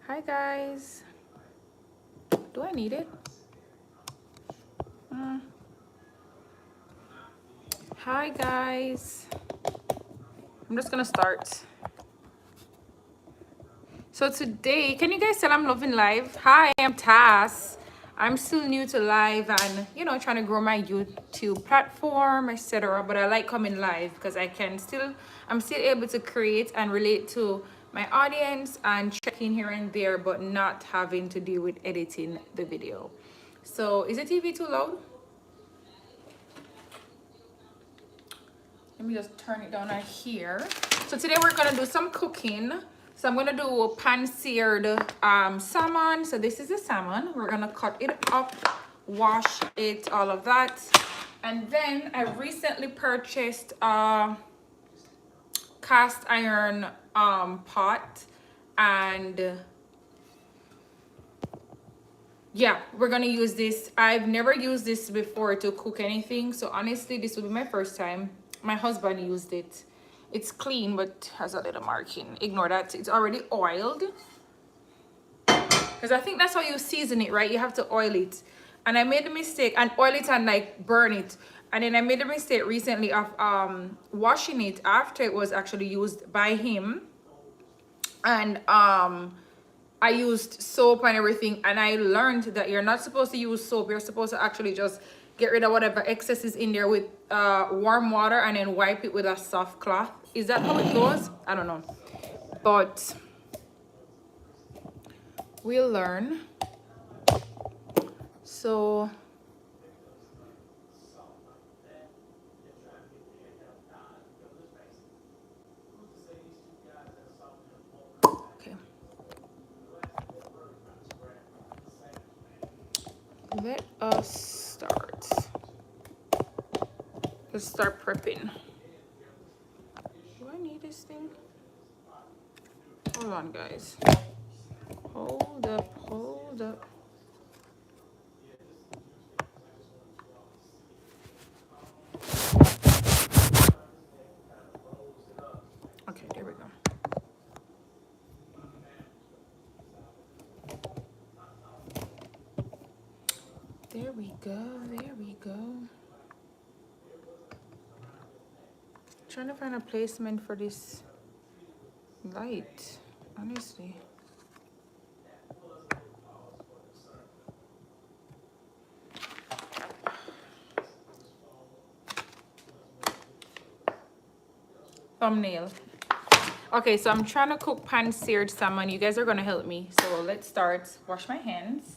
Hi guys. Do I need it? Hi guys. I'm just gonna start. So today, can you guys tell I'm loving live? Hi, I'm Tass. I'm still new to live and trying to grow my YouTube platform, etc. But I like coming live because I'm still able to create and relate to my audience and check in here and there, but not having to deal with editing the video. So is the TV too loud? Let me just turn it down right here. So today we're gonna do some cooking. So I'm gonna do a pan-seared salmon. So this is the salmon. We're gonna cut it up, wash it, all of that. And then I recently purchased a cast iron pot, and yeah, we're gonna use this. I've never used this before to cook anything, so honestly this will be my first time. My husband used it. It's clean but has a little marking. Ignore that. It's already oiled, because I think that's how you season it, right? You have to oil it. And I made the mistake and oil it and like burn it, and then I made the mistake recently of washing it after it was actually used by him, and I used soap and everything, and I learned that you're not supposed to use soap. You're supposed to actually just get rid of whatever excess is in there with warm water and then wipe it with a soft cloth. Is that how it goes? I don't know, but we'll learn. So okay, let us start. Let's start prepping. Do I need this thing? Hold on guys, hold up. Okay, there we go. There we go. Trying to find a placement for this light, honestly. Thumbnail. Okay, so I'm trying to cook pan-seared salmon. You guys are gonna help me. So let's start. Wash my hands.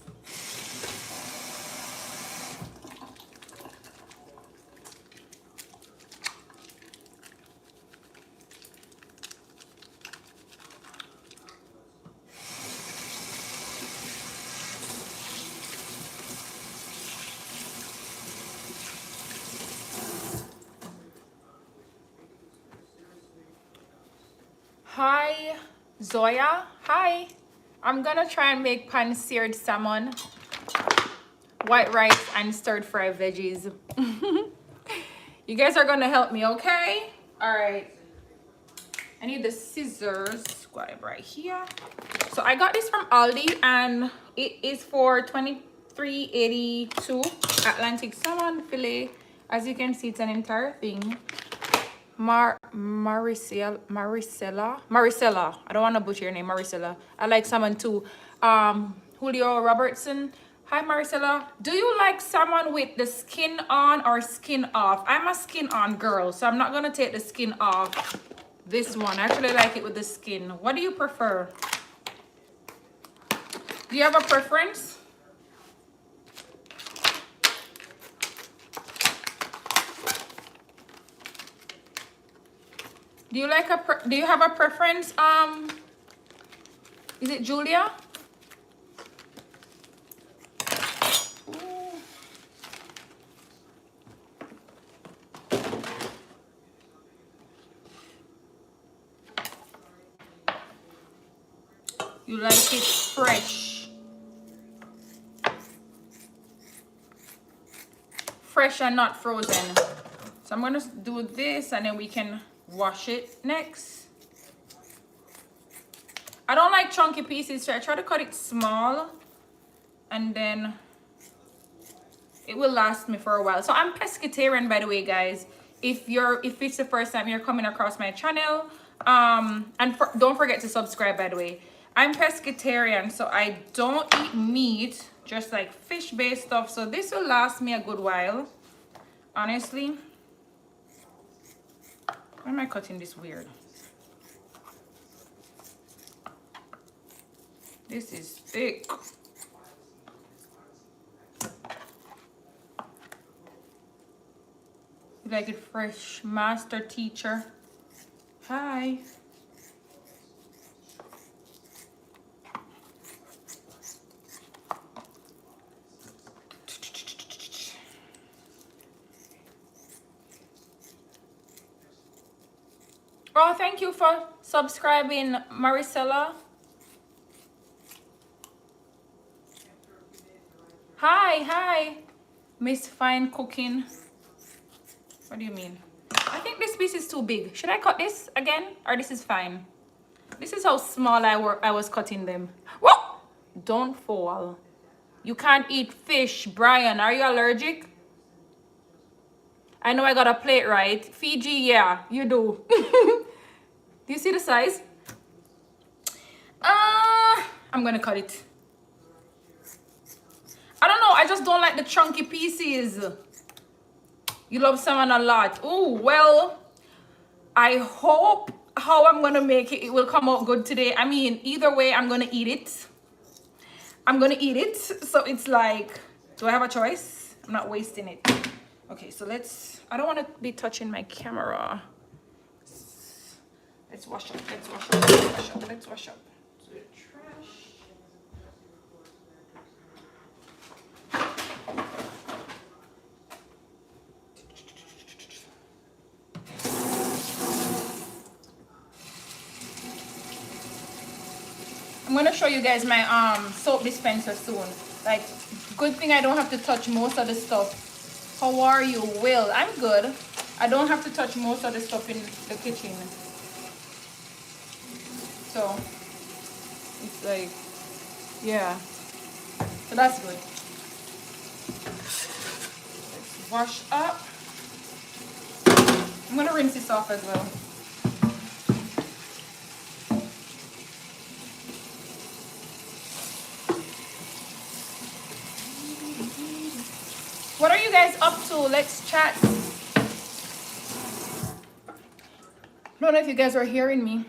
Hi, Zoya. Hi. I'm gonna try and make pan-seared salmon, white rice, and stir-fry veggies. You guys are gonna help me, okay? All right. I need the scissors. Got it right here. So I got this from Aldi, and it is for $23.82 Atlantic salmon fillet. As you can see, it's an entire thing. Maricela. I don't want to butcher your name, Maricela. I like salmon too. Julio Robertson. Hi, Maricela. Do you like salmon with the skin on or skin off? I'm a skin on girl, so I'm not gonna take the skin off this one. I actually like it with the skin. What do you prefer? Do you have a preference? Do you like do you have a preference? Is it Julia? Ooh. You like it fresh. Fresh and not frozen. So I'm gonna do this and then we can wash it next. I don't like chunky pieces, so I try to cut it small, and then it will last me for a while. So I'm pescatarian, by the way, guys. If it's the first time you're coming across my channel, don't forget to subscribe, by the way. I'm pescatarian, so I don't eat meat, just like fish-based stuff. So this will last me a good while, honestly. Why am I cutting this weird? This is thick. You like it fresh, master teacher? Hi. Oh, thank you for subscribing, Maricela. Hi, Miss Fine Cooking. What do you mean? I think this piece is too big. Should I cut this again, or this is fine? This is how small I was cutting them. Whoa! Don't fall. You can't eat fish, Brian. Are you allergic? I know I got a plate right. Fiji, yeah, you do. Do you see the size? I'm gonna cut it. I don't know, I just don't like the chunky pieces. You love salmon a lot. Oh, well, I hope how I'm gonna make it will come out good today. I mean, either way, I'm gonna eat it. So it's like, do I have a choice? I'm not wasting it. Okay, so I don't want to be touching my camera. Let's wash up. I'm gonna show you guys my soap dispenser soon. Like, good thing I don't have to touch most of the stuff. How are you, Will? I'm good. I don't have to touch most of the stuff in the kitchen. So it's like, yeah. So that's good. Let's wash up. I'm gonna rinse this off as well. What are you guys up to? Let's chat. I don't know if you guys are hearing me.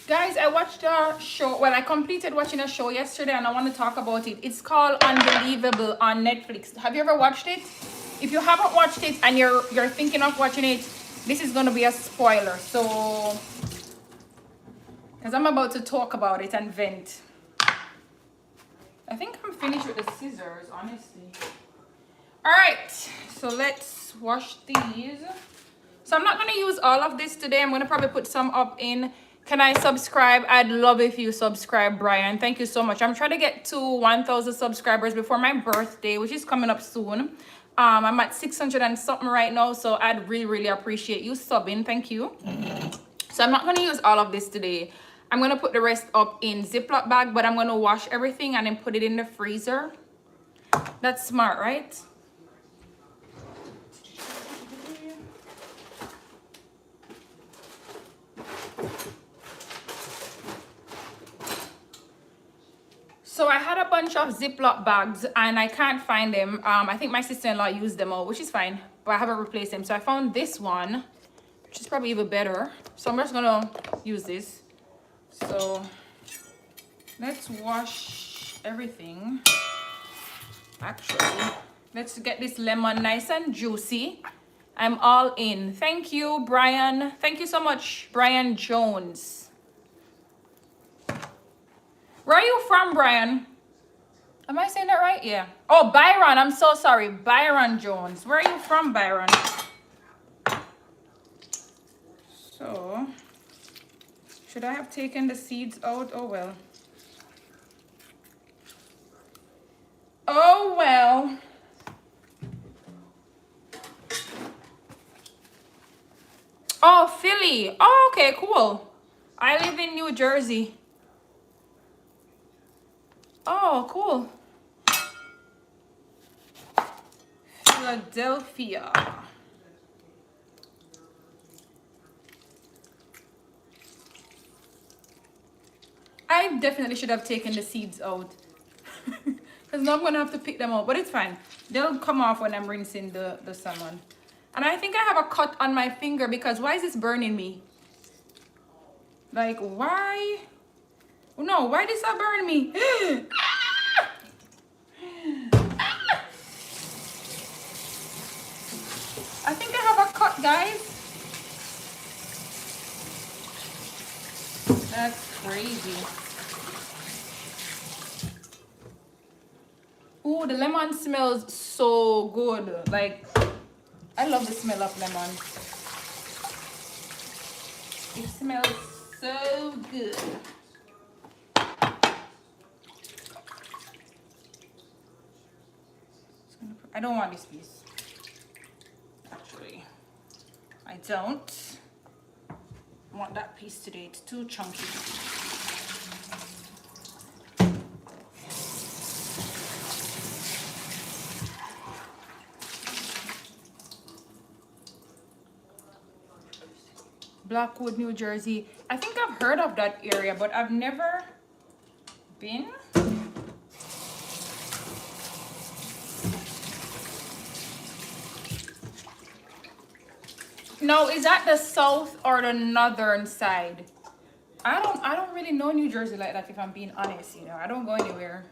Guys, I watched a show. Well, I completed watching a show yesterday and I want to talk about it. It's called Unbelievable on Netflix. Have you ever watched it? If you haven't watched it and you're thinking of watching it, this is going to be a spoiler. So, because I'm about to talk about it and vent. I think I'm finished with the scissors, honestly. All right, so let's wash these. So I'm not going to use all of this today. I'm going to probably put some up in. Can I subscribe? I'd love if you subscribe, Brian. Thank you so much. I'm trying to get to 1,000 subscribers before my birthday, which is coming up soon. I'm at 600 and something right now, so I'd really appreciate you subbing. Thank you. So I'm not going to use all of this today. I'm going to put the rest up in Ziploc bag, but I'm going to wash everything and then put it in the freezer. That's smart, right? So I had a bunch of Ziploc bags and I can't find them. I think my sister-in-law used them all, which is fine, but I haven't replaced them. So I found this one, which is probably even better. So I'm just going to use this. So let's wash everything. Actually, let's get this lemon nice and juicy. I'm all in. Thank you, Brian. Thank you so much, Brian Jones. Where are you from, Brian? Am I saying that right? Yeah. Oh, Byron. I'm so sorry. Byron Jones. Where are you from, Byron? So, should I have taken the seeds out? Oh, well. Oh, well. Really? Oh, okay, cool. I live in New Jersey. Oh, cool. Philadelphia. I definitely should have taken the seeds out. Because now I'm going to have to pick them out. But it's fine. They'll come off when I'm rinsing the salmon. And I think I have a cut on my finger because why is this burning me? Like, why? No, why did that burn me? I think I have a cut, guys. That's crazy. Ooh, the lemon smells so good. Like, I love the smell of lemon. It smells so good. I don't want this piece. Actually, I don't want that piece today. It's too chunky. Blackwood, New Jersey. I think I've heard of that area, but I've never been. No, is that the south or the northern side? I don't really know New Jersey like that, if I'm being honest, you know. I don't go anywhere.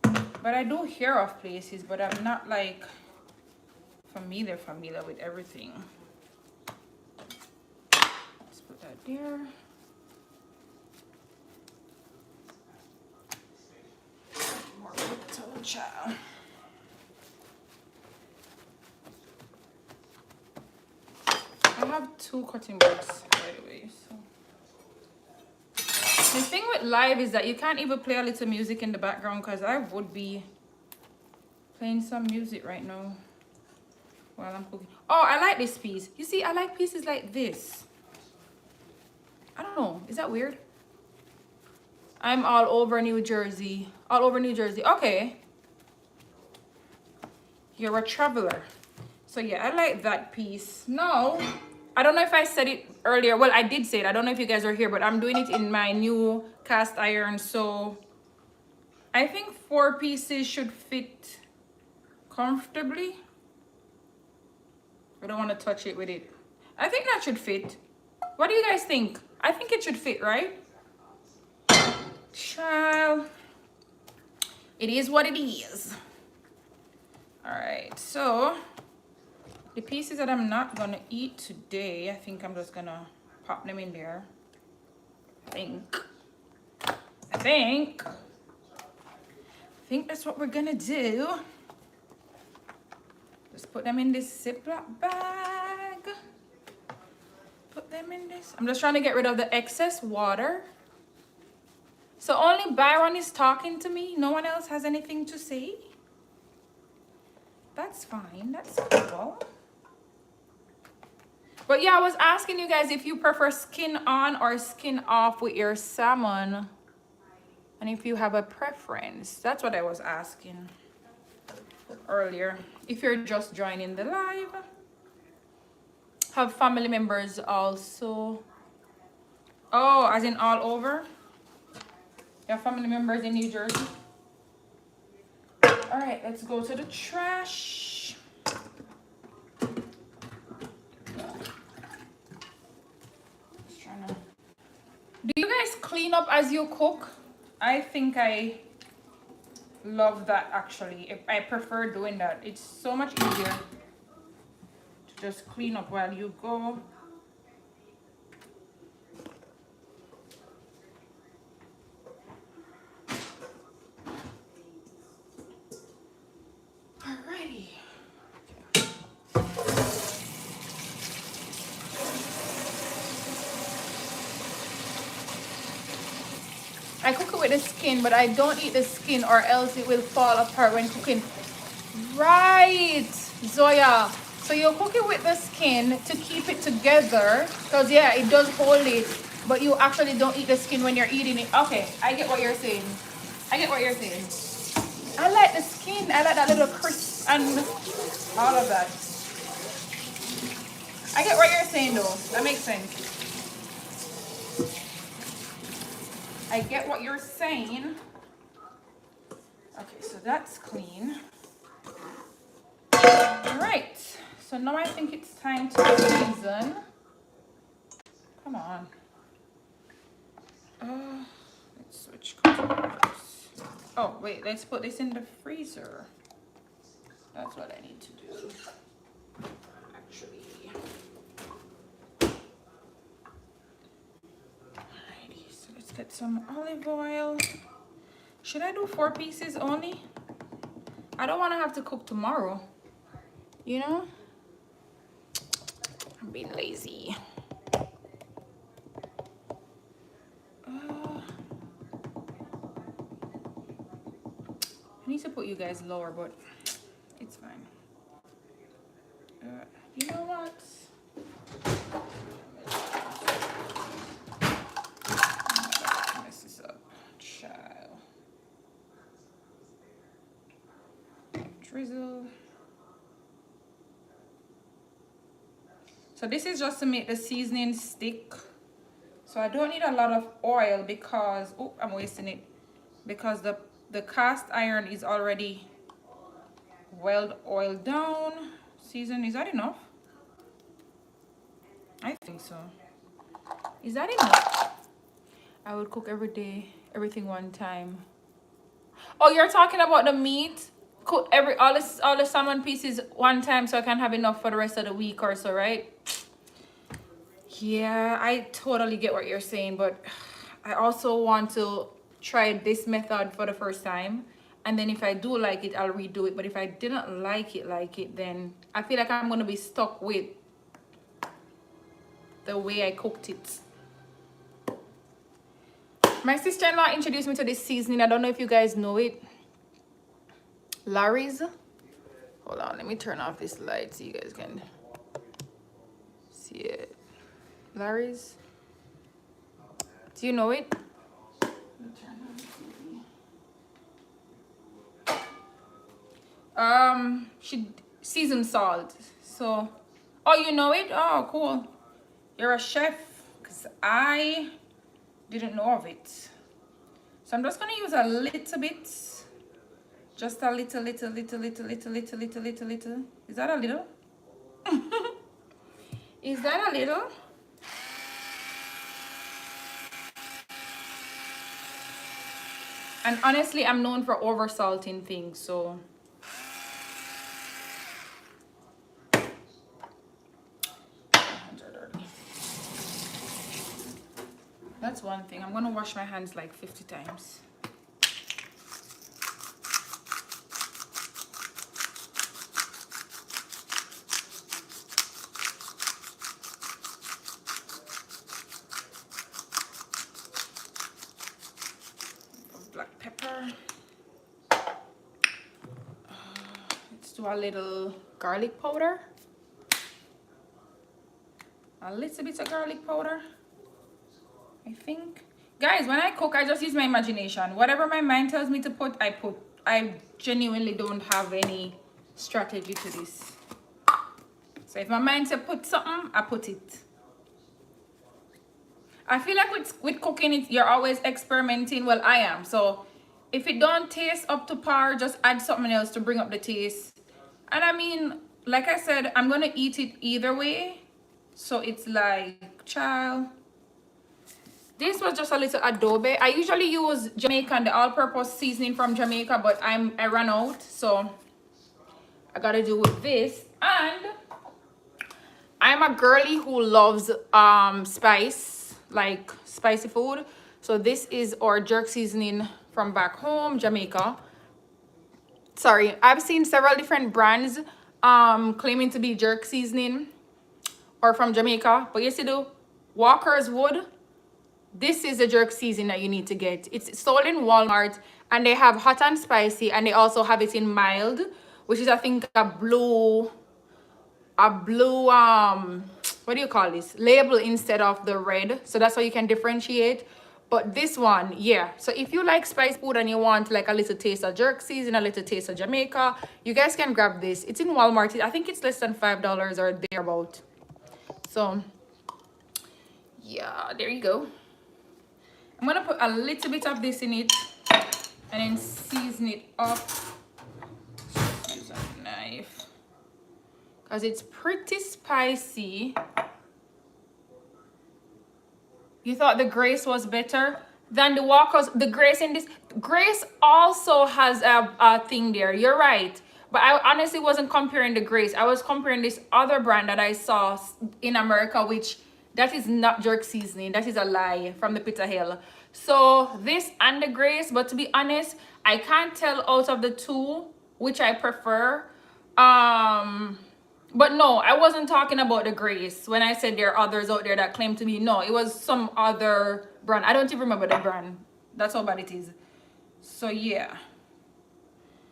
But I do hear of places, but I'm not like familiar with everything. Let's put that there. More little child. I have 2 cutting boards, by the way. So the thing with live is that you can't even play a little music in the background, because I would be playing some music right now while I'm cooking. Oh, I like this piece. You see, I like pieces like this. I don't know. Is that weird? I'm all over New Jersey. All over New Jersey. Okay. You're a traveler. So yeah, I like that piece. No, I don't know if I said it earlier. Well, I did say it. I don't know if you guys are here, but I'm doing it in my new cast iron. So I think 4 pieces should fit comfortably. I don't want to touch it with it. I think that should fit. What do you guys think? I think it should fit, right? Child. It is what it is. All right, so the pieces that I'm not gonna eat today, I think I'm just gonna pop them in there. I think that's what we're gonna do. Just put them in this Ziploc bag. Put them in this. I'm just trying to get rid of the excess water. So only Byron is talking to me. No one else has anything to say. That's fine. That's cool. But yeah, I was asking you guys if you prefer skin on or skin off with your salmon. And if you have a preference. That's what I was asking earlier. If you're just joining the live. Have family members also. Oh, as in all over? Your family members in New Jersey? All right, let's go to the trash. Do you guys clean up as you cook? I think I love that actually. I prefer doing that. It's so much easier to just clean up while you go. I cook it with the skin, but I don't eat the skin or else it will fall apart when cooking. Right, Zoya. So you'll cook it with the skin to keep it together. Because yeah, it does hold it. But you actually don't eat the skin when you're eating it. Okay, I get what you're saying. I get what you're saying. I like the skin. I like that little crisp and all of that. I get what you're saying though. That makes sense. I get what you're saying. Okay, so that's clean. Alright. So now I think it's time to season. Come on. Let's switch colors. Oh, wait, let's put this in the freezer. That's what I need to do. Actually. Alrighty, so let's get some olive oil. Should I do 4 pieces only? I don't want to have to cook tomorrow. You know? I'm being lazy. I need to put you guys lower, but it's fine. You know what? Mess this up, child. Drizzle. So this is just to make the seasoning stick. So I don't need a lot of oil because, oh, I'm wasting it. Because the cast iron is already well oiled down. Season, is that enough? I think so. Is that enough? I would cook every day, everything one time. Oh, you're talking about the meat? Cook all the salmon pieces one time so I can have enough for the rest of the week or so, right? Yeah, I totally get what you're saying, but I also want to try this method for the first time. And then if I do like it, I'll redo it. But if I didn't like it, then I feel like I'm going to be stuck with the way I cooked it. My sister-in-law introduced me to this seasoning. I don't know if you guys know it. Larry's. Hold on, let me turn off this light so you guys can see it. Larry's. Do you know it? Seasoned salt. So, oh, you know it? Oh, cool. You're a chef, because I didn't know of it. So I'm just gonna use a little bit. Just a little. Is that a little? Is that a little? And honestly, I'm known for over salting things, so. That's one thing. I'm gonna wash my hands like 50 times. Black pepper. Let's do a little garlic powder. A little bit of garlic powder. I think. Guys, when I cook, I just use my imagination. Whatever my mind tells me to put, I put. I genuinely don't have any strategy to this. So if my mind says put something, I put it. I feel like with cooking, you're always experimenting. Well, I am. So if it don't taste up to par, just add something else to bring up the taste. And I mean, like I said, I'm going to eat it either way. So it's like, child. This was just a little adobe. I usually use Jamaican, the all-purpose seasoning from Jamaica, but I ran out, so I gotta do with this. And I'm a girly who loves spice, like spicy food. So this is our jerk seasoning from back home, Jamaica. Sorry, I've seen several different brands claiming to be jerk seasoning or from Jamaica, but yes, you do. Walker's Wood. This is the jerk seasoning that you need to get. It's sold in Walmart, and they have hot and spicy, and they also have it in mild, which is I think a blue a blue what do you call this, label instead of the red, so that's how you can differentiate. But this one, yeah, so if you like spice food and you want like a little taste of jerk season, a little taste of Jamaica, you guys can grab this. It's in Walmart. I think it's less than $5 or thereabout. So yeah, there you go. I'm gonna put a little bit of this in it and then season it up. Use a knife because it's pretty spicy. You thought the Grace was better than the Walkers? The Grace in this, Grace also has a thing there. You're right. But I honestly wasn't comparing the Grace. I was comparing this other brand that I saw in America, which that is not jerk seasoning. That is a lie from the Pit of Hell. So this and the Grace, but to be honest, I can't tell out of the two which I prefer. But no, I wasn't talking about the Grace when I said there are others out there that claim to be. No, it was some other brand. I don't even remember the brand. That's how bad it is. So yeah,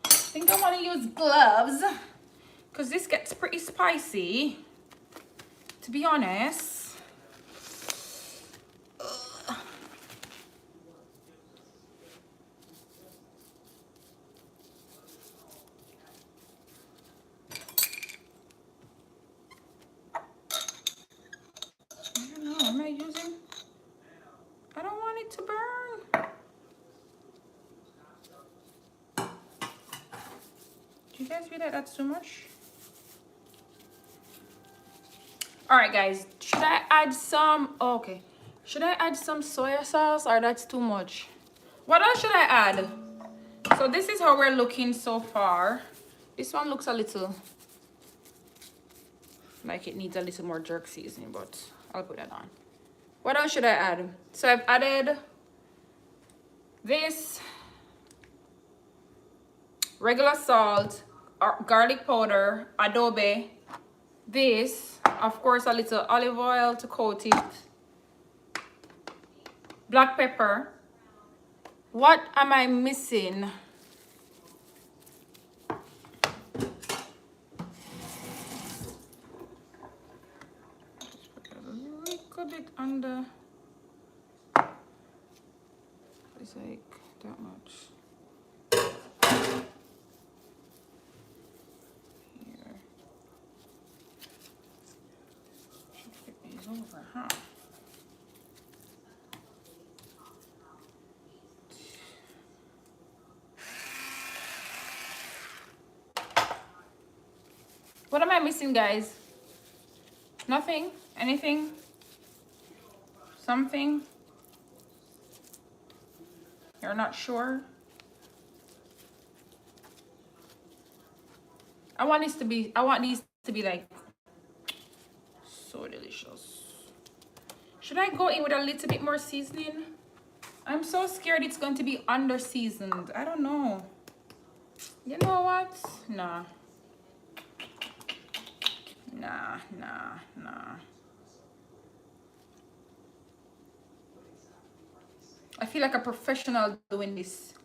I think I want to use gloves because this gets pretty spicy, to be honest. Am I using? I don't want it to burn. Do you guys feel like that's too much? All right, guys. Should I add some? Oh, okay. Should I add some soy sauce or that's too much? What else should I add? So this is how we're looking so far. This one looks a little like it needs a little more jerk seasoning, but I'll put that on. What else should I add? So I've added this, regular salt, garlic powder, adobe, this, of course, a little olive oil to coat it, black pepper. What am I missing? Put it on the, it's like that much. Here. Should flip these over, huh? What am I missing, guys? Nothing? Anything? Something? You're not sure? I want these to be like so delicious. Should I go in with a little bit more seasoning? I'm so scared it's going to be under seasoned. I don't know. You know what? Nah. I feel like a professional doing this.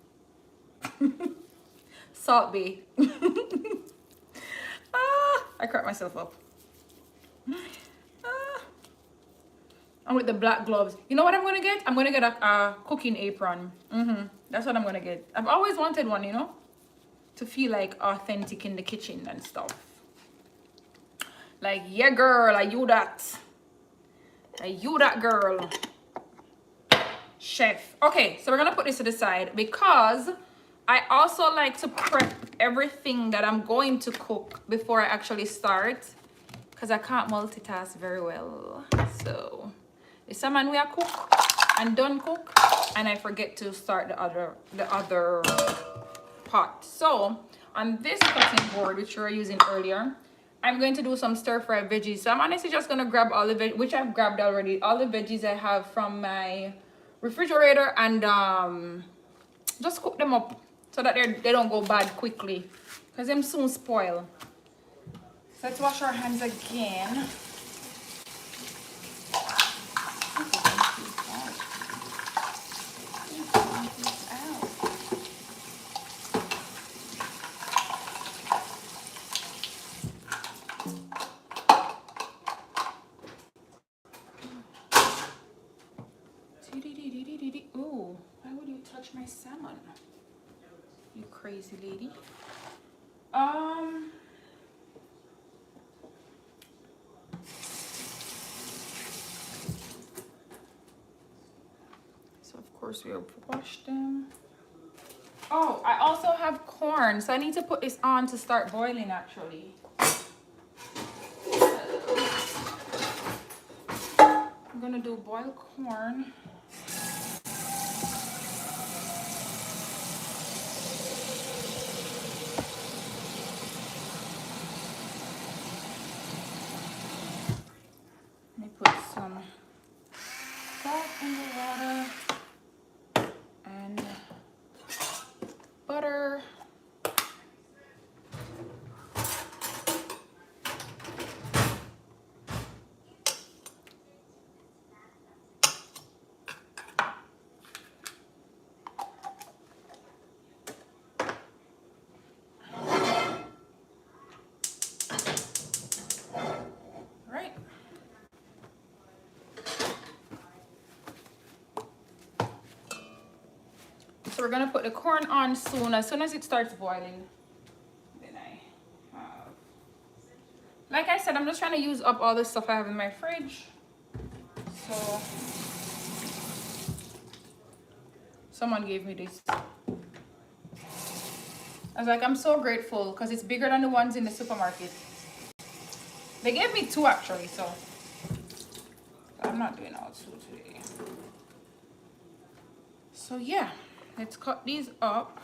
Salt Bay. I cracked myself up. And with the black gloves. You know what I'm going to get? I'm going to get a cooking apron. That's what I'm going to get. I've always wanted one, you know? To feel like authentic in the kitchen and stuff. Like, yeah, girl, are you that? Are you that girl? Chef. Okay, so we're gonna put this to the side because I also like to prep everything that I'm going to cook before I actually start, because I can't multitask very well. So the salmon we are cook and done cook, and I forget to start the other pot. So on this cutting board, which we were using earlier, I'm going to do some stir-fry veggies. So I'm honestly just gonna grab all the veggies, which I've grabbed already, all the veggies I have from my refrigerator, and just cook them up so that they don't go bad quickly, because them soon spoil. So let's wash our hands again. Ooh, why would you touch my salmon? You crazy lady. So of course we'll wash them. Oh, I also have corn, so I need to put this on to start boiling actually. I'm gonna do boiled corn. Let me put some salt in the water and butter. Right. So we're gonna put the corn on soon. As soon as it starts boiling, then I have, like I said, I'm just trying to use up all the stuff I have in my fridge. So someone gave me this. I was like, I'm so grateful because it's bigger than the ones in the supermarket. They gave me 2 actually, so I'm not doing all 2 today. So yeah, let's cut these up.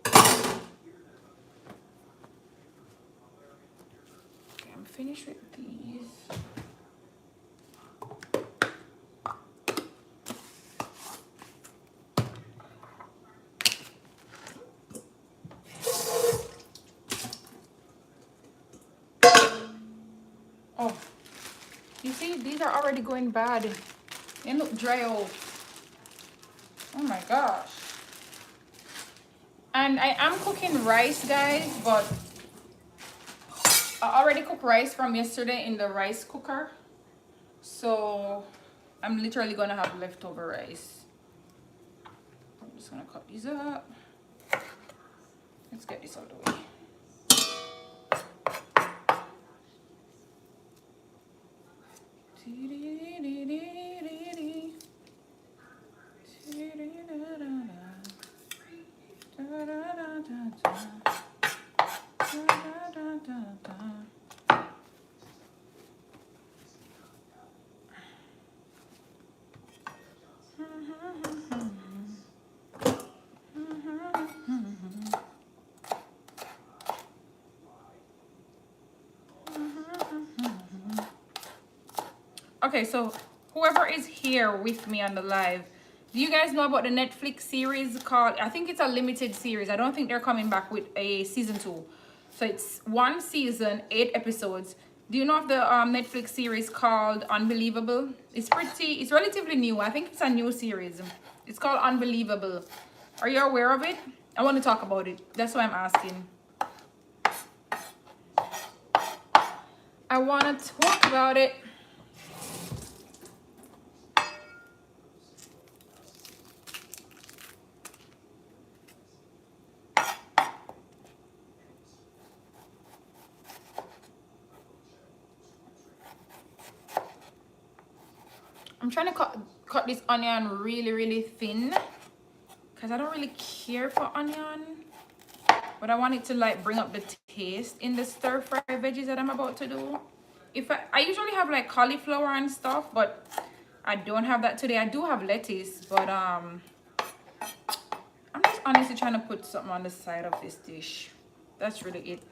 Okay, I'm finished with these. Oh, you see, these are already going bad. They look dry out. Oh my gosh. And I am cooking rice, guys, but I already cooked rice from yesterday in the rice cooker. So I'm literally gonna have leftover rice. I'm just gonna cut these up. Let's get this out of the way. Okay, so whoever is here with me on the live, do you guys know about the Netflix series called, I think it's a limited series. I don't think they're coming back with a season 2. So it's 1 season, 8 episodes. Do you know of the Netflix series called Unbelievable? It's relatively new. I think it's a new series. It's called Unbelievable. Are you aware of it? I want to talk about it. That's why I'm asking. I want to talk about it. I'm trying to cut this onion really thin because I don't really care for onion, but I want it to like bring up the taste in the stir fry veggies that I'm about to do. If I usually have like cauliflower and stuff, but I don't have that today. I do have lettuce, but I'm just honestly trying to put something on the side of this dish. That's really it.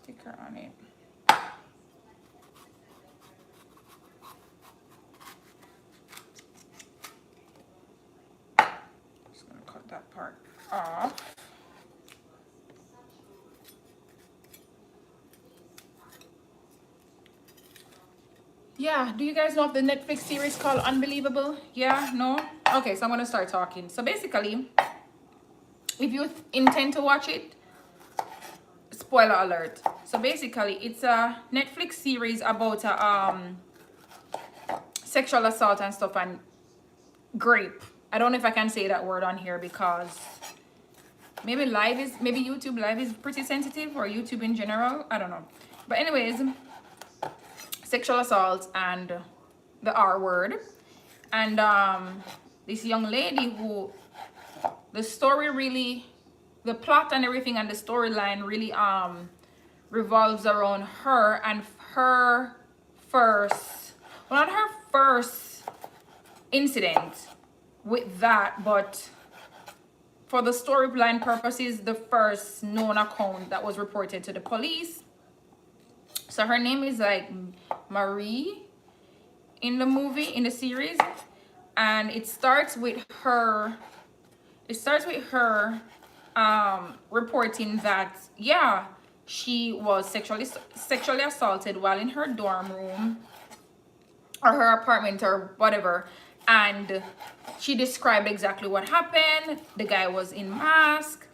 Sticker on it. Just gonna cut that part off. Yeah, do you guys know of the Netflix series called Unbelievable? Yeah, no? Okay, so I'm gonna start talking. So basically, if you intend to watch it, spoiler alert. So basically, it's a Netflix series about sexual assault and stuff and grape. I don't know if I can say that word on here because maybe YouTube live is pretty sensitive, or YouTube in general. I don't know. But anyways, sexual assault and the R word. And this young lady who the story really, the plot and everything and the storyline really revolves around her and her first, well, not her first incident with that, but for the storyline purposes, the first known account that was reported to the police. So her name is like Marie in the movie, in the series, and it starts with her reporting that, yeah, she was sexually assaulted while in her dorm room or her apartment or whatever, and she described exactly what happened. The guy was in mask,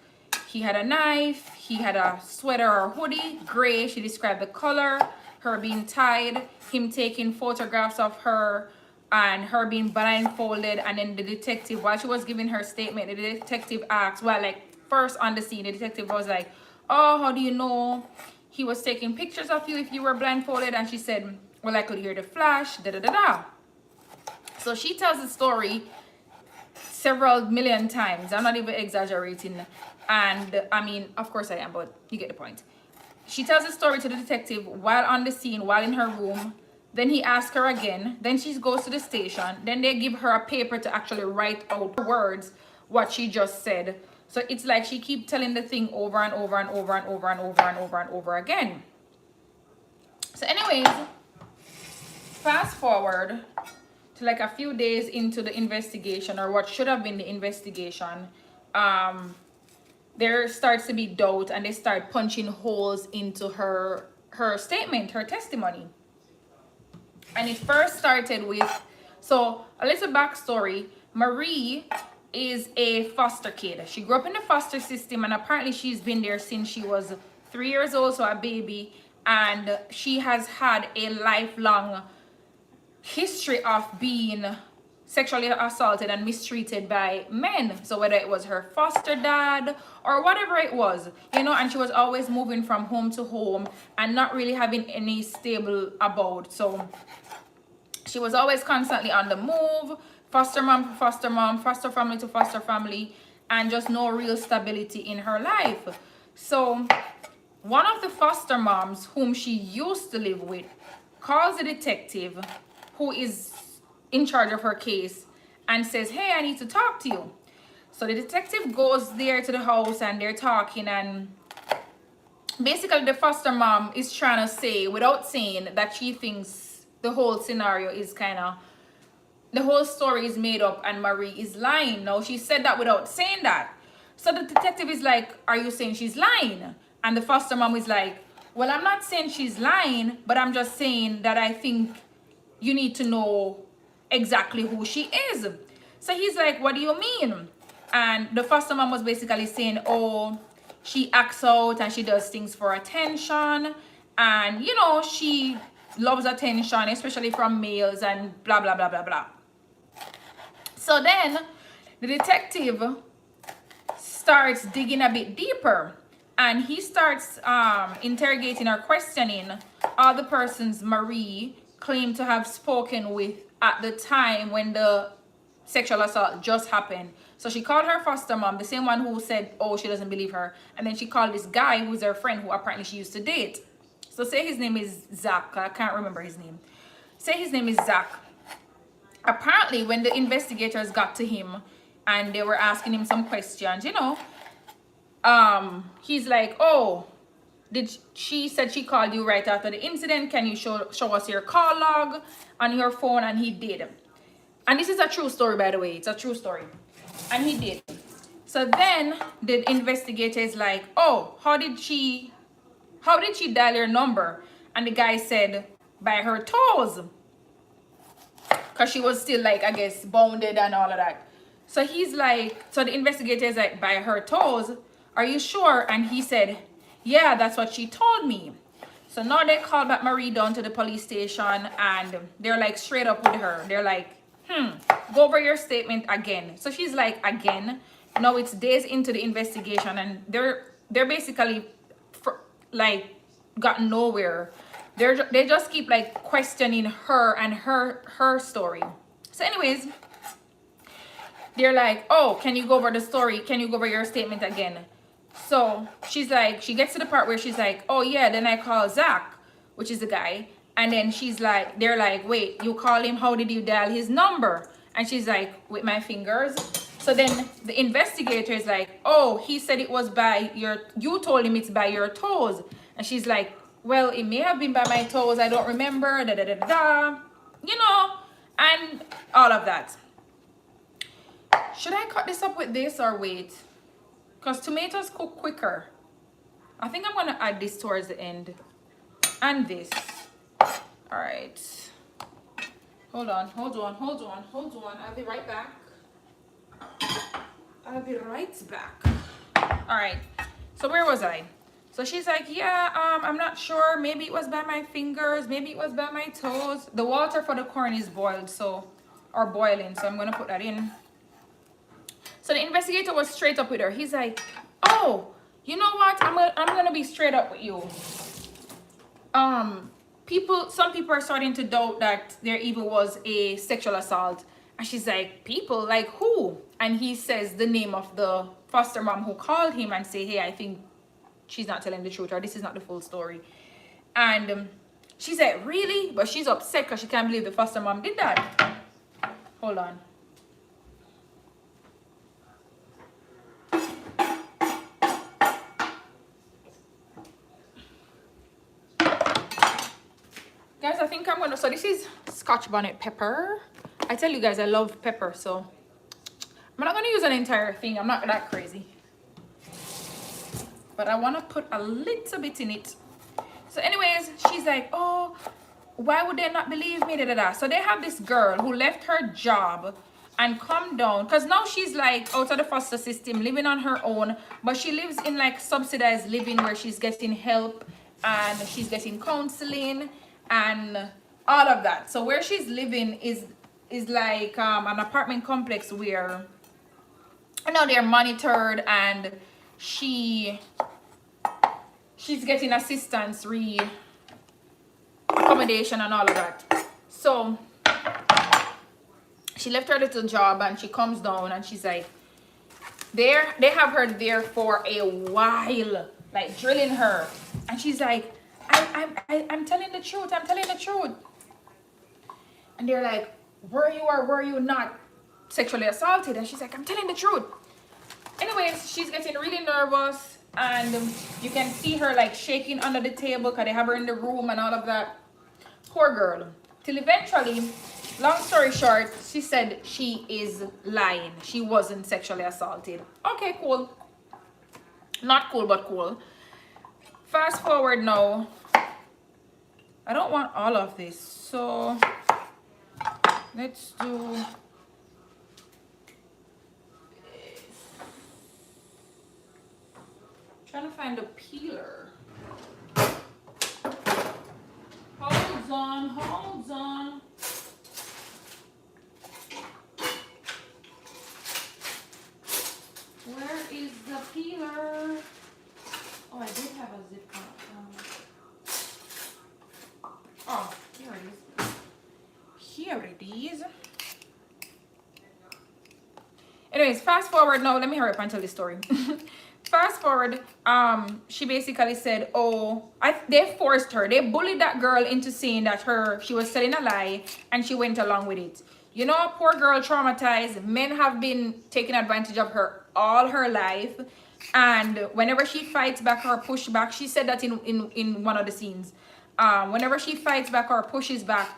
he had a knife, he had a sweater or hoodie, gray. She described the color, her being tied, him taking photographs of her, and her being blindfolded. And then the detective, while she was giving her statement, the detective asked, well, like, first on the scene, the detective was like, oh, how do you know he was taking pictures of you if you were blindfolded? And she said, well, I could hear the flash, da da da da. So she tells the story several million times. I'm not even exaggerating. And I mean, of course I am, but you get the point. She tells the story to the detective while on the scene, while in her room. Then he asks her again. Then she goes to the station. Then they give her a paper to actually write out words what she just said. So it's like she keeps telling the thing over and over and over and over and over and over and over again. So anyways, fast forward to like a few days into the investigation, or what should have been the investigation. There starts to be doubt, and they start punching holes into her statement, her testimony. And it first started with, so a little backstory. Marie is a foster kid. She grew up in the foster system, and apparently she's been there since she was 3 years old, so a baby. And she has had a lifelong history of being sexually assaulted and mistreated by men. So whether it was her foster dad or whatever it was, you know, and she was always moving from home to home and not really having any stable abode. So she was always constantly on the move, foster mom, foster family to foster family, and just no real stability in her life. So one of the foster moms whom she used to live with calls the detective who is in charge of her case and says, hey, I need to talk to you. So the detective goes there to the house, and they're talking, and basically the foster mom is trying to say, without saying, that she thinks the whole scenario is the whole story is made up and Marie is lying. Now, she said that without saying that. So the detective is like, are you saying she's lying? And the foster mom is like, well, I'm not saying she's lying, but I'm just saying that I think you need to know exactly who she is. So he's like, what do you mean? And the foster mom was basically saying, oh, she acts out and she does things for attention, and you know, she loves attention, especially from males, and blah blah blah blah blah. So then the detective starts digging a bit deeper, and he starts interrogating or questioning all the persons Marie claimed to have spoken with at the time when the sexual assault just happened. So she called her foster mom, the same one who said, oh, she doesn't believe her. And then she called this guy who's her friend, who apparently she used to date. So say his name is Zach. I can't remember his name. Say his name is Zach. Apparently, when the investigators got to him and they were asking him some questions, you know, he's like, oh, she said she called you right after the incident. Can you show us your call log on your phone? And he did. And this is a true story, by the way. It's a true story. And he did. So then the investigator is like, oh, how did she dial your number? And the guy said, by her toes. Because she was still, like, I guess, bounded and all of that. So he's like, so the investigator is like, by her toes, are you sure? And he said, Yeah, that's what she told me. So now they call back Marie down to the police station and they're like straight up with her. They're like, go over your statement again. So she's like, again? Now it's days into the investigation and they're basically like got nowhere. They just keep like questioning her and her story. So anyways, they're like, oh, can you go over the story? Can you go over your statement again? So she's like, she gets to the part where she's like, oh yeah, then I call Zach, which is the guy. And then she's like, they're like, wait, you call him, how did you dial his number? And she's like, with my fingers. So then the investigator is like, oh, he said it was by you told him it's by your toes. And she's like, well, it may have been by my toes, I don't remember, da da da da da, you know, and all of that. Should I cut this up with this or wait? Because tomatoes cook quicker. I think I'm going to add this towards the end. And this. Alright. Hold on. I'll be right back. Alright. So where was I? So she's like, yeah, I'm not sure. Maybe it was by my fingers. Maybe it was by my toes. The water for the corn is boiled, or boiling. So I'm going to put that in. So the investigator was straight up with her. He's like, oh, you know what? I'm gonna be straight up with you. Some people are starting to doubt that there even was a sexual assault. And she's like, people? Like who? And he says the name of the foster mom who called him and say, hey, I think she's not telling the truth, or this is not the full story. And she's like, really? But she's upset because she can't believe the foster mom did that. Hold on. Guys, I think I'm gonna, so this is Scotch bonnet pepper. I tell you guys, I love pepper, so I'm not gonna use an entire thing. I'm not that crazy. But I wanna put a little bit in it. So anyways, she's like, oh, why would they not believe me? Da, da, da. So they have this girl who left her job and come down, because now she's like out of the foster system, living on her own, but she lives in like subsidized living where she's getting help and she's getting counseling and all of that. So where she's living is like an apartment complex where, you know, they're monitored and she's getting assistance, accommodation and all of that. So she left her little job and she comes down and she's like, they have her there for a while, like drilling her, and she's like, I'm telling the truth, I'm telling the truth. And they're like, were you or were you not sexually assaulted? And she's like, I'm telling the truth. Anyways, she's getting really nervous and you can see her like shaking under the table because they have her in the room and all of that. Poor girl. Till eventually, long story short, she said she is lying. She wasn't sexually assaulted. Okay, cool. Not cool, but cool. Fast forward now. I don't want all of this, so let's do this. Trying to find a peeler. Hold on. Where is the peeler? Oh, I did have a zip up. Oh, here it is. Here it is. Anyways, fast forward now. Let me hurry up and tell the story. Fast forward, she basically said, oh, they forced her. They bullied that girl into saying that she was telling a lie, and she went along with it. You know, poor girl, traumatized. Men have been taking advantage of her all her life. And whenever she fights back or push back, she said that in one of the scenes. Whenever she fights back or pushes back,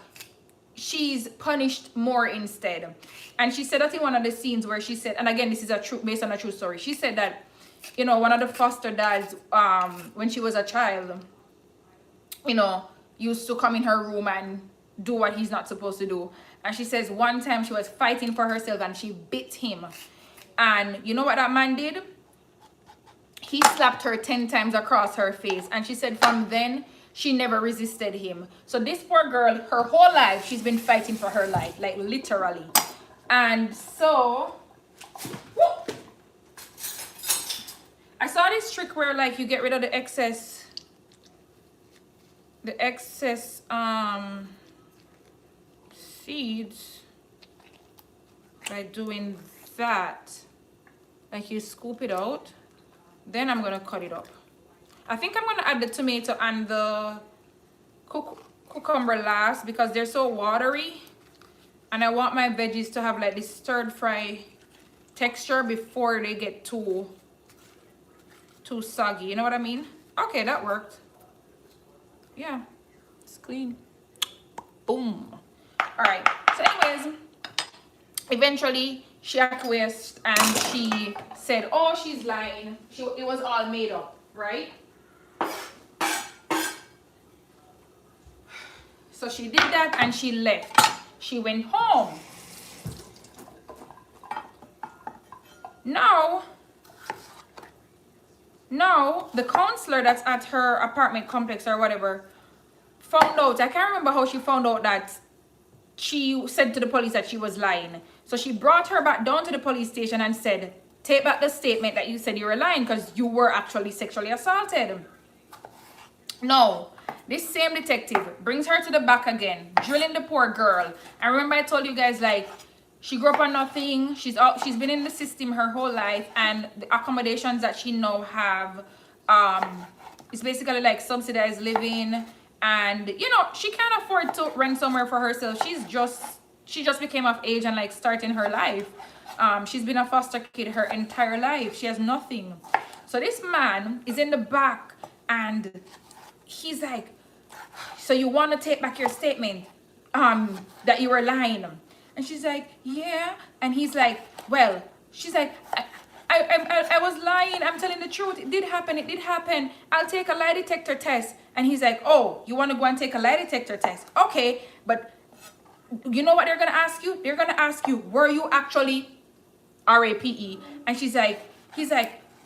she's punished more instead. And she said that in one of the scenes where she said, and again, this is based on a true story. She said that, you know, one of the foster dads, when she was a child, you know, used to come in her room and do what he's not supposed to do. And she says one time she was fighting for herself and she bit him. And you know what that man did? he slapped her 10 times across her face, and she said from then she never resisted him. So this poor girl, her whole life, she's been fighting for her life, like literally. And so I saw this trick where like you get rid of the excess seeds by doing that. Like you scoop it out, then I'm gonna cut it up. I think I'm gonna add the tomato and the cucumber last because they're so watery, and I want my veggies to have like this stir fry texture before they get too soggy. You know what I mean? Okay, that worked. Yeah, it's clean. Boom. All right. So anyways, eventually she acquiesced and she said, oh, she's lying. It was all made up, right? So she did that and she left. She went home. Now, the counselor that's at her apartment complex or whatever found out. I can't remember how she found out that she said to the police that she was lying. So she brought her back down to the police station and said, take back the statement that you said you were lying because you were actually sexually assaulted. No, this same detective brings her to the back again, drilling the poor girl. And remember I told you guys, like, she grew up on nothing. She's been in the system her whole life, and the accommodations that she now have is basically like subsidized living. And you know, she can't afford to rent somewhere for herself. She just became of age and like starting her life. She's been a foster kid her entire life. She has nothing. So this man is in the back and he's like, so you want to take back your statement that you were lying? And she's like, yeah. And he's like, well, she's like, I was lying. I'm telling the truth. It did happen. I'll take a lie detector test. And he's like, oh, you want to go and take a lie detector test? Okay, but you know what they're going to ask you? They're going to ask you, were you actually RAPE? And he's like,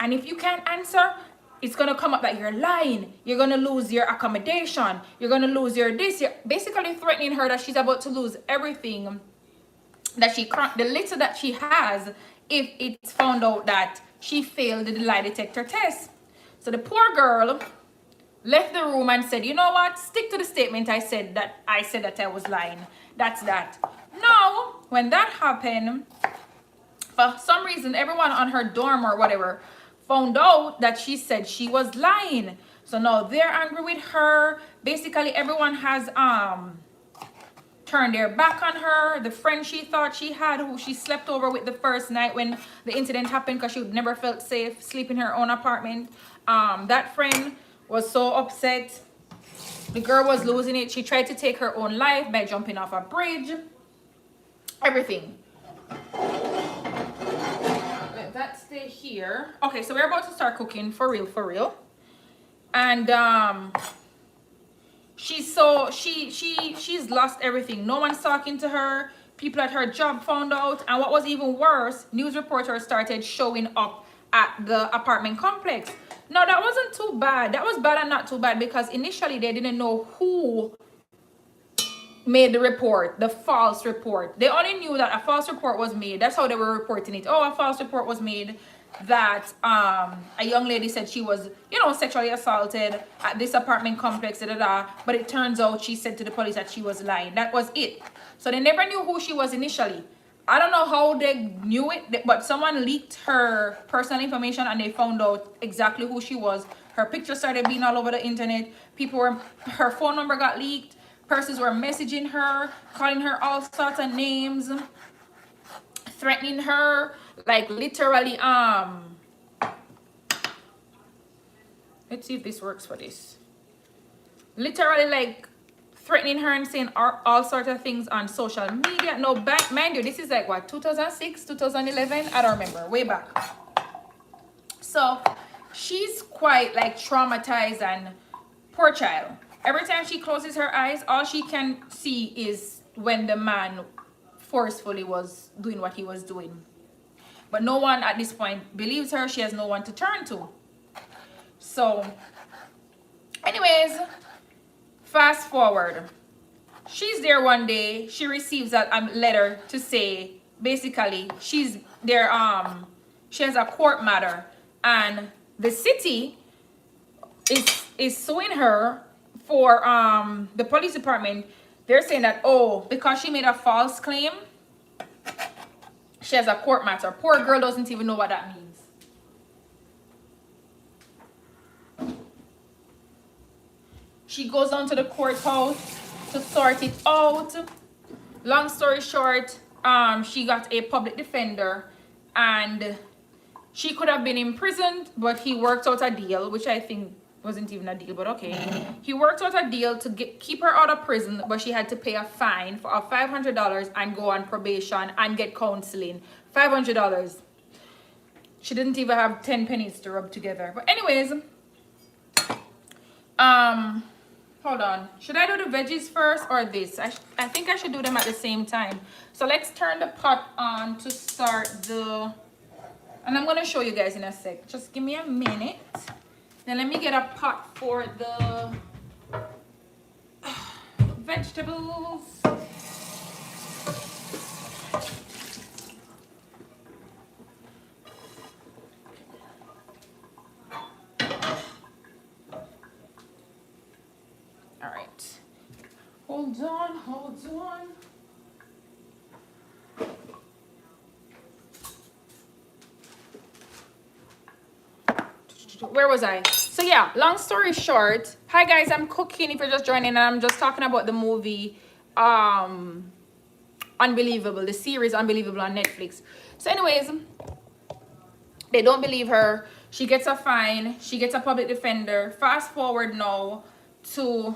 and if you can't answer, it's going to come up that you're lying. You're going to lose your accommodation. You're going to lose your this. You're basically threatening her that she's about to lose everything that the little that she has if it's found out that she failed the lie detector test. So the poor girl left the room and said, you know what, stick to the statement I said that I was lying. That's that. Now, when that happened, for some reason, everyone on her dorm or whatever found out that she said she was lying. So now they're angry with her. Basically, everyone has turned their back on her. The friend she thought she had, who she slept over with the first night when the incident happened because she never felt safe sleeping in her own apartment. That friend was so upset. The girl was losing it. She tried to take her own life by jumping off a bridge. Everything. Let that stay here. Okay, so we're about to start cooking for real. And she's lost everything. No one's talking to her. People at her job found out. And what was even worse, news reporters started showing up at the apartment complex. No, that wasn't too bad. That was bad and not too bad because initially they didn't know who made the report, the false report. They only knew that a false report was made. That's how they were reporting it. Oh, a false report was made that a young lady said she was, sexually assaulted at this apartment complex, but it turns out she said to the police that she was lying. That was it. So they never knew who she was initially. I don't know how they knew it, but someone leaked her personal information and they found out exactly who she was. Her picture started being all over the internet. Her phone number got leaked. Persons were messaging her, calling her all sorts of names, threatening her, like literally, let's see if this works for this. Literally like threatening her and saying all sorts of things on social media. No, mind you, this is like what, 2006, 2011? I don't remember, way back. So she's quite like traumatized and poor child. Every time she closes her eyes, all she can see is when the man forcefully was doing what he was doing. But no one at this point believes her. She has no one to turn to. So anyways, fast forward. She's there one day. She receives a letter to say basically she's there. She has a court matter, and the city is suing her for the police department. They're saying that, oh, because she made a false claim, she has a court matter. Poor girl doesn't even know what that means. She goes down to the courthouse to sort it out. Long story short, she got a public defender, and she could have been imprisoned, but he worked out a deal, which I think wasn't even a deal, but okay. He worked out a deal to keep her out of prison, but she had to pay a fine for $500 and go on probation and get counseling. $500. She didn't even have 10 pennies to rub together. But anyways, hold on. Should I do the veggies first or this? I think I should do them at the same time. So let's turn the pot on to start the... And I'm going to show you guys in a sec. Just give me a minute. Then let me get a pot for the vegetables. All right. Hold on, hold on. Where was I? So yeah, long story short, hi guys, I'm cooking if you're just joining, and I'm just talking about the movie Unbelievable, the series Unbelievable on Netflix. So anyways, they don't believe her. She gets a fine. She gets a public defender. Fast forward now to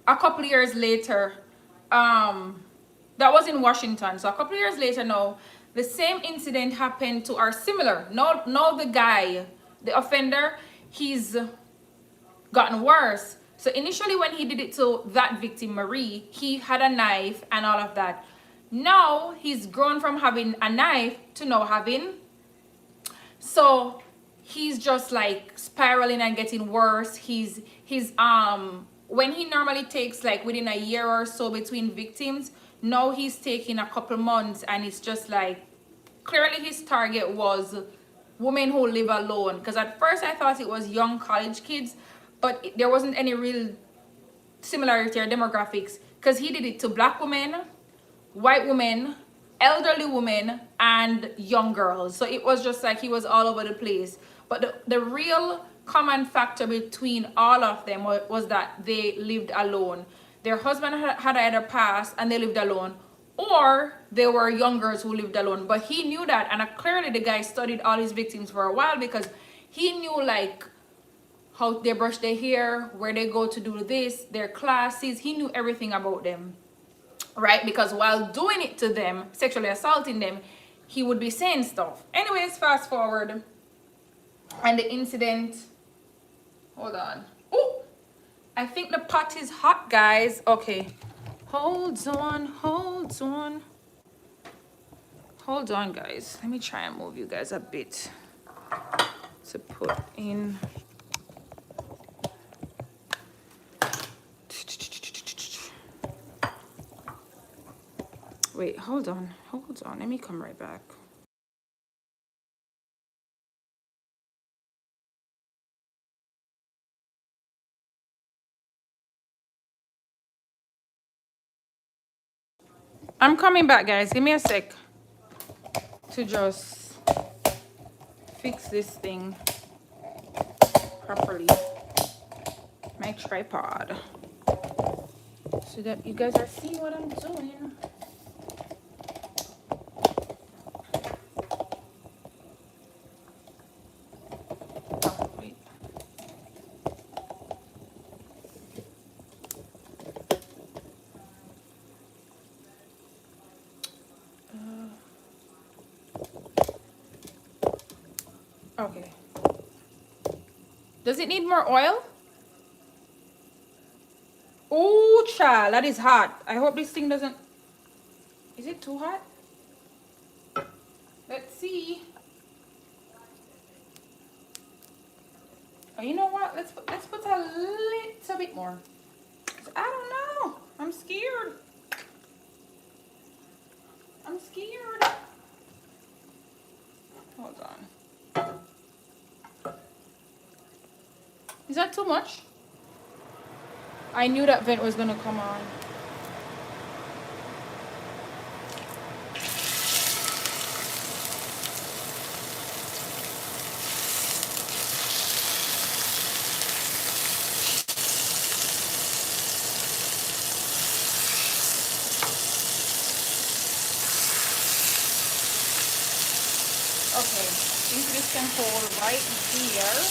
a couple years later. That was in Washington. So a couple years later now, the same incident happened to our similar. No, the guy, the offender, he's gotten worse. So initially when he did it to that victim, Marie, he had a knife and all of that. Now he's grown from having a knife to now having. So he's just like spiraling and getting worse. He's when he normally takes like within a year or so between victims, now he's taking a couple months, and it's just like clearly his target was women who live alone. Because at first I thought it was young college kids, but there wasn't any real similarity or demographics, because he did it to black women, white women, elderly women, and young girls. So it was just like he was all over the place. But the real common factor between all of them was that they lived alone. Their husband had either passed and they lived alone, or they were young girls who lived alone. But he knew that, and clearly the guy studied all his victims for a while, because he knew like how they brush their hair, where they go to do this, their classes. He knew everything about them, right? Because while doing it to them, sexually assaulting them, he would be saying stuff. Anyways, fast forward, and the incident, hold on. Oh, I think the pot is hot, guys. Okay, hold on, hold on. Hold on, guys. Let me try and move you guys a bit to put in. Wait, hold on. Let me come right back. I'm coming back, guys. Give me a sec to just fix this thing properly. My tripod, so that you guys are seeing what I'm doing. Oh, wait. Okay. Does it need more oil? Oh, child, that is hot. I hope this thing doesn't... Is it too hot? Let's see. Oh, you know what? Let's put a little bit more. I don't know. I'm scared. I'm scared. Hold on. Is that too much? I knew that vent was gonna come on. Okay, I think this can hold right here.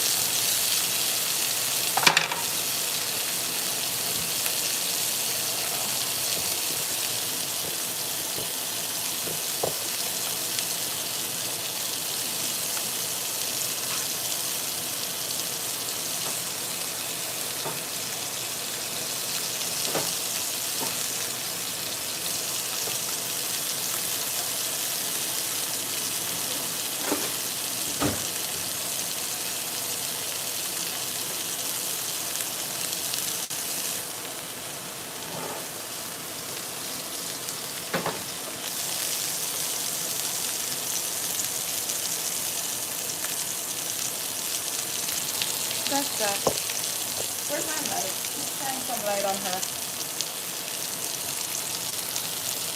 That's that. Where's my light? Let's shine some light on her.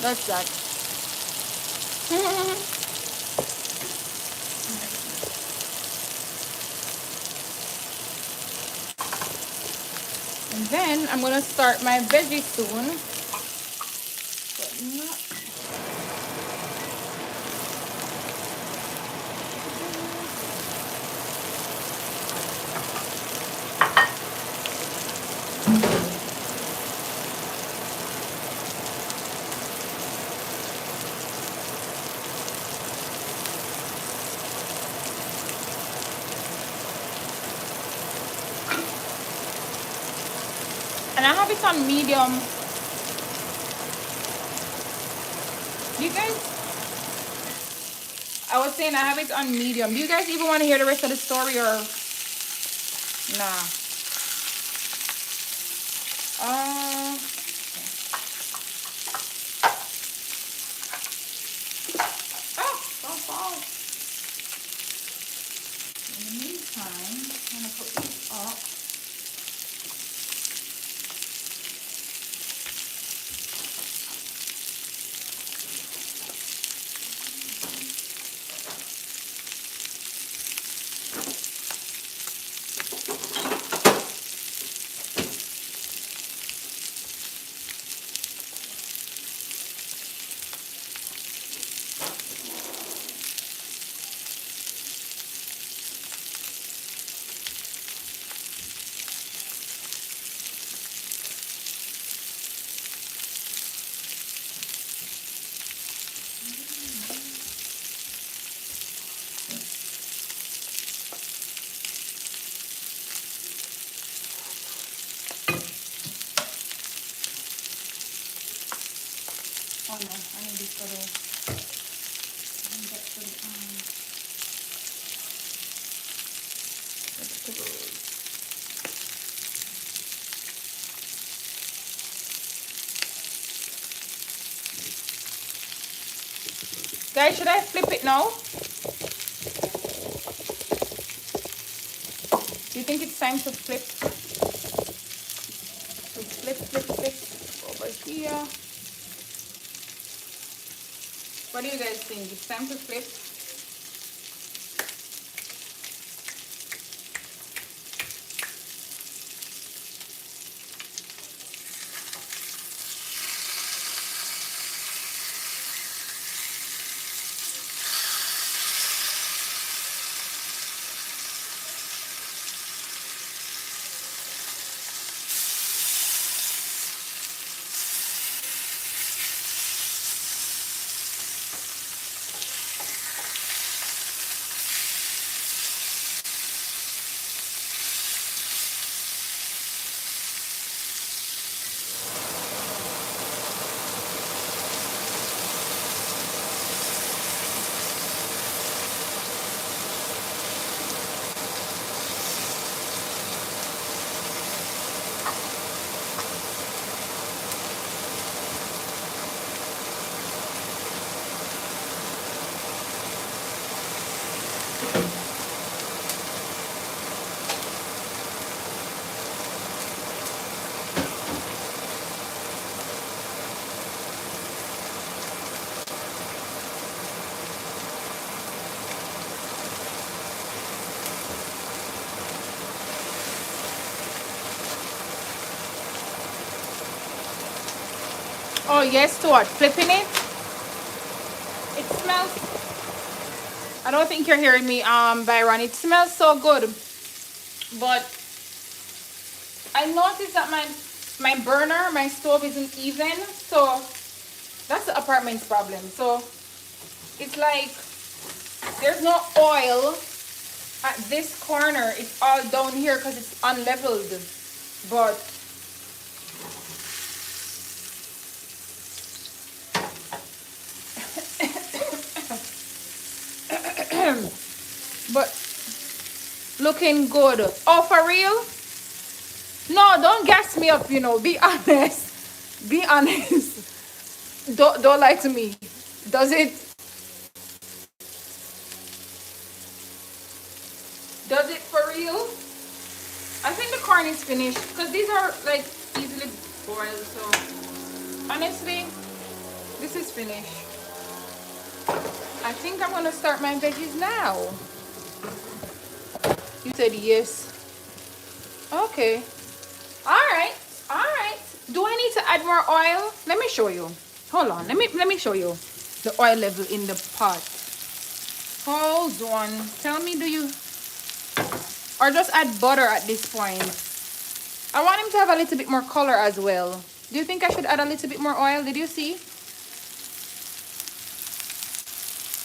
That's that. And then I'm gonna start my veggie soon. But not. And I have it on medium. You guys, I was saying I have it on medium. Do you guys even want to hear the rest of the story or nah? Uh, oh, don't fall. In the meantime, I'm gonna put this up. Oh no, I need this for the vegetables. Guys, should I flip it now? Do you think it's time to flip? So flip over here. What do you guys think? It's time to flip? Oh yes, to what? Flipping it? It smells. I don't think you're hearing me, Byron. It smells so good. But I noticed that my burner, my stove isn't even. So that's the apartment's problem. So it's like there's no oil at this corner. It's all down here because it's unleveled. But but looking good. Oh, for real? No, don't gas me up, you know. Be honest. Be honest. Don't lie to me. Does it for real? I think the corn is finished because these are like easily boiled. So honestly, this is finished. I think I'm gonna start my veggies now. You said yes. Okay. All right. All right. Do I need to add more oil? Let me show you. Hold on. Let me show you the oil level in the pot. Hold on. Tell me, do you, or just add butter at this point? I want him to have a little bit more color as well. Do you think I should add a little bit more oil? Did you see?